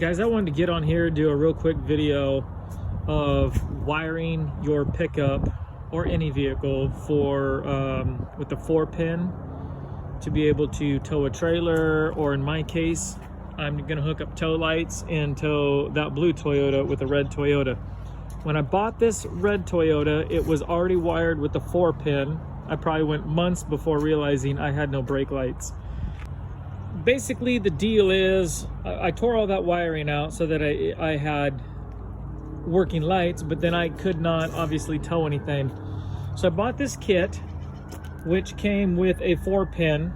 Guys, I wanted to get on here, do a real quick video of wiring your pickup or any vehicle for with the 4-pin to be able to tow a trailer, or in my case, I'm gonna hook up tow lights and tow that blue Toyota with a red Toyota. When I bought this red Toyota, it was already wired with the 4-pin. I probably went months before realizing I had no brake lights. Basically, the deal is I tore all that wiring out so that I had working lights, but then I could not obviously tow anything. So I bought this kit, which came with a 4-pin.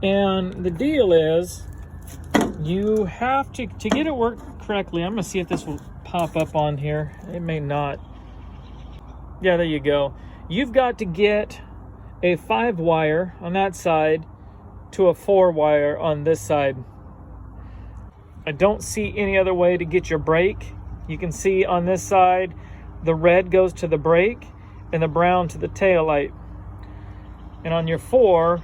And the deal is you have to get it work correctly. I'm gonna see if this will pop up on here. It may not. Yeah, there you go. You've got to get a 5-wire on that side to a 4-wire on this side. I don't see any other way to get your brake. You can see on this side, the red goes to the brake and the brown to the tail light. And on your 4,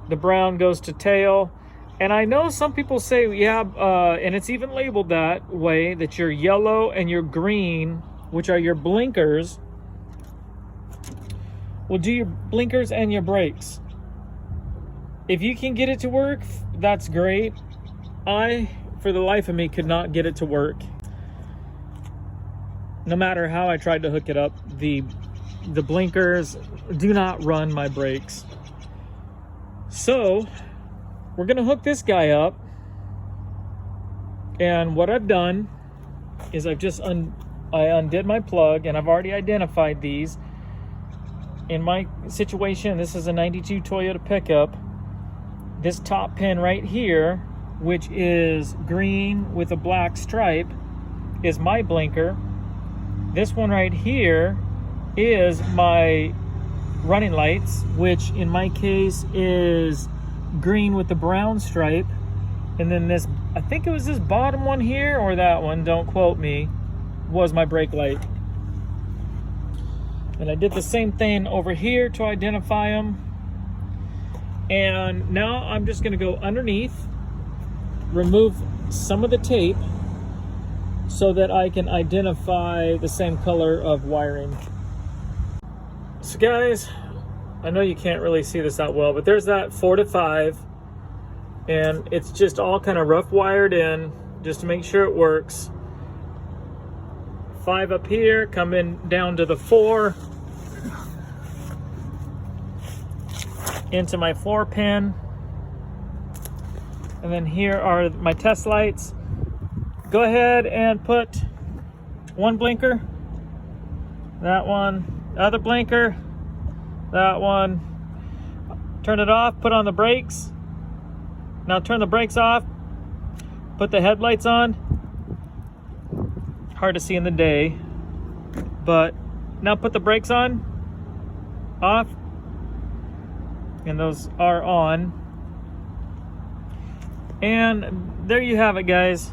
the brown goes to tail. And I know some people say, yeah, and it's even labeled that way, that your yellow and your green, which are your blinkers, will do your blinkers and your brakes. If you can get it to work, that's great. I, for the life of me, could not get it to work. No matter how I tried to hook it up, the blinkers do not run my brakes. So we're gonna hook this guy up. And what I've done is I've just I undid my plug, and I've already identified these. In my situation, this is a 92 Toyota pickup. This top pin right here, which is green with a black stripe, is my blinker. This one right here is my running lights, which in my case is green with the brown stripe. And then this, I think it was this bottom one here or that one, don't quote me, was my brake light. And I did the same thing over here to identify them. And now I'm just gonna go underneath, remove some of the tape so that I can identify the same color of wiring. So guys, I know you can't really see this out well, but there's that 4 to 5, and it's just all kind of rough wired in just to make sure it works. 5 up here, coming down to the 4, into my 4-pin, and then here are my test lights. Go ahead and put one blinker, that one, other blinker, that one, turn it off, put on the brakes. Now turn the brakes off, put the headlights on. Hard to see in the day, but now put the brakes on, off, and those are on. And there you have it, guys.